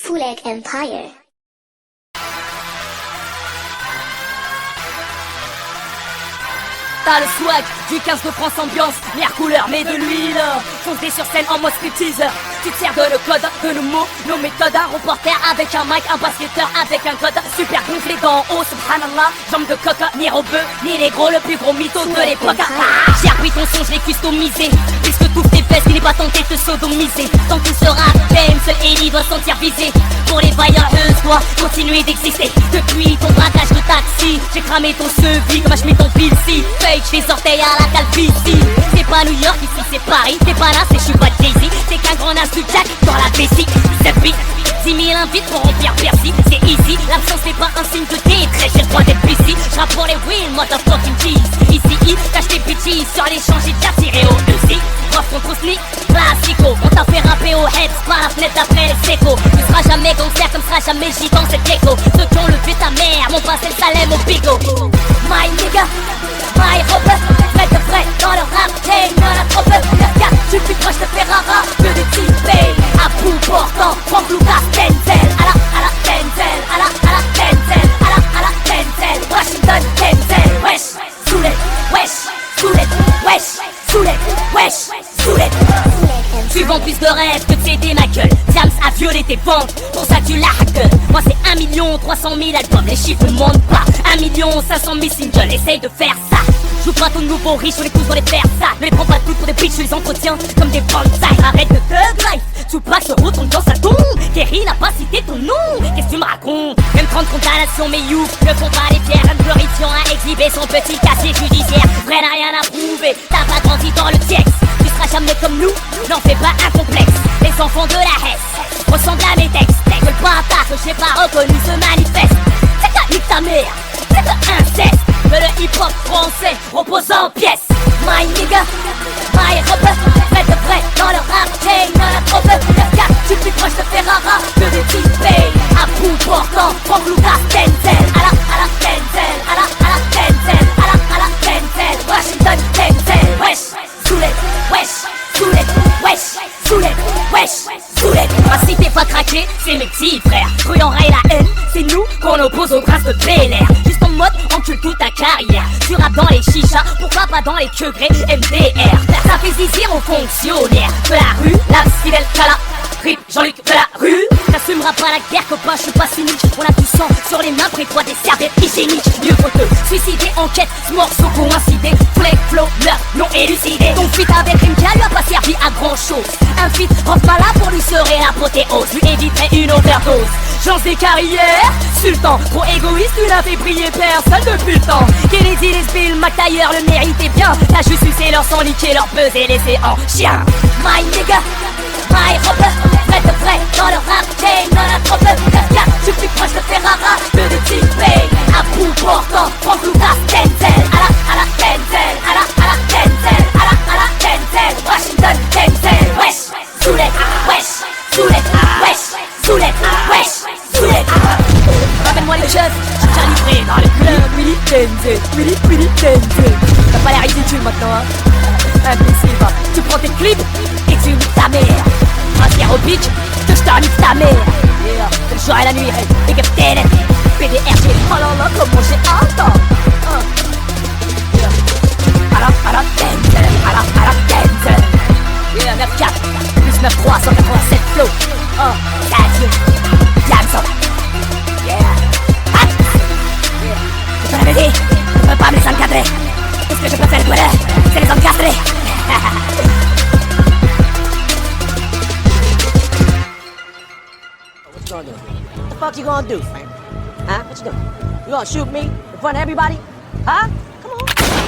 Fuleg Empire. T'as le swag du 15 de France ambiance, l'air couleur mais de l'huile. Foncé sur scène en mode striptease. Tu te sers de le code, de nos mots, nos méthodes. Un reporter avec un mic, un basketteur avec un code. Super gonflé d'en haut, subhanallah. Jambes de coca, ni rebeu, ni les gros, le plus gros mytho de l'époque. J'ai repris ton son, je l'ai customisé. Puisque toutes tes fesses, il n'est pas tenté de te sodomiser. Tant que tu seras fame, seul Ellie doit sentir visé. Pour les vaillants, dois continuer d'exister. Depuis ton braquage de taxi, j'ai cramé ton cheville comme je mets ton pilsi. Fake, les orteils à la calvitie. C'est pas New York, ici c'est Paris. C'est pas là, c'est je suis pas Jay-Z. C'est qu'un grand as du Jack dans la vessie. 7 bits, 10 000 invites pour remplir Bercy. C'est easy, l'absence c'est pas un signe de détresse. J'ai le droit d'être busy. J'rappe pour les wheels, motherfucking cheese. Ici, cache tes bitches sur l'échange, j'ai déjà tiré au Uzi. Prof contre sneak, classico. On t'a fait rapper au head, par la fenêtre d'après les sécos. Tu seras jamais gangster comme sera jamais gitan, c'est gecko. Ceux qui ont levé ta mère, m'ont passé le Salem au bigot. My nigga, my robber, vrai de vrai dans le rap game, y'en a trop peu. Regarde, tu plus proche de Ferrara que de T-Pain. À bout portant, Frank Lucas, Denzel. À la Denzel, à la Denzel, à la Denzel. Washington, Denzel, wesh, Souled, wesh, Souled, wesh, Souled, wesh, Souled. Tu vends plus de rêves que de céder ma gueule. James a violé tes ventes, pour ça tu la hackes. Moi c'est 1 300 000 albums, les chiffres ne montent pas. 1 500 000 singles, essaye de faire ça. Joue pas ton nouveau riche, on les pousse dans les faire ça. Ne les prends pas toutes pour des bitches, je les entretiens comme des bonsaïs. Arrête de thug life, Tupac se retourne dans sa tombe. Kerry n'a pas cité ton nom, qu'est-ce que tu me racontes? Même 30 condamnations, mais you ne font pas les pierres. Un glorifiant a exhibé son petit casier judiciaire. Vrai n'a rien à prouver, t'as pas grandi dans le TX. Tu seras jamais comme nous, n'en fais pas un complexe. Les enfants de la Hesse ressemblent à mes textes. Que le bâtard que j'ai pas reconnu se manifeste. C'est que nique ta mère, c'est que inceste. Que le hip-hop français repose en pièces. My nigga, my rapper, vrai de vrai dans le rap game, y'en a trop peu. Regarde, tu plus proche de Ferrara que de T-Pain. À bout portant, Frank Lucas, Denzel. À la Denzel, à la Denzel, à la Denzel. Washington, Denzel, wesh, Souled, wesh, Souled, wesh, Souled, wesh, Souled. Ah, si t'es pas craqué, c'est mes petits frères. Truand et la haine, c'est nous qu'on oppose au prince de Bel Air. Juste en mode, encule toute ta carrière. Tu rappes dans les chichas, pourquoi pas dans les queugrés MDR. Ça fait zizir aux fonctionnaires de la rue, la fidèle Kala. Rip Jean-Luc de la rue. T'assumeras pas la guerre, copain, je suis pas cynique. On a du sang sur les mains, prépare des serviettes hygiéniques. Mieux faut te suicider, enquête, ce morceau coïncidé. Flag, flow, meurtre, non élucidé. Ton feat avec Rimka lui a pas servi à grand chose. Un feat, rentre pas là pour lui serait l'apothéose. Lui éviterait une overdose. Chance des carrières, sultan. Trop égoïste, tu n'as fait briller personne depuis le temps. Kennedy, les Bill, McTayer le méritait bien. T'as juste sucé leur sang, niqué leur buzz et laissé en chien. My nigga, my rapper, vrai de vrai dans le rap game, y'en a trop peu. Regarde, tu plus proche de Ferrara que de T-Pain. À bout portant, Frank Lucas, Denzel. À la Denzel, à la Denzel, à la Denzel. Washington, Denzel, wesh, Souled, wesh, Souled, wesh, Souled, wesh, Souled. Rappelle-moi les chefs, j'ai déjà livré dans le club. Willy Denzel, Willy Denzel. T'as pas l'air ridicule maintenant, hein? Imbécile, va. Tu prends tes clips et tu niques ta mère. Rancière au bitch, que je te nique ta mère. Yeah, c'est le jour et la nuit, hey. Big up TNF, PDRG. Oh là là, comment j'ai hâte. Yeah. À la Denzel, à la Denzel. Yeah, 9-4, plus 9-3, 187 flow. Oh, adieu, Yamson. Yeah. Ah. Yeah. Je te l'avais dit, je peux pas me les encadrer. Qu'est-ce que je peux faire, toi là? C'est les encastrer. What you gonna do? What the fuck you gonna do, Frank? Huh? What you doing? You gonna shoot me in front of everybody? Huh? Come on.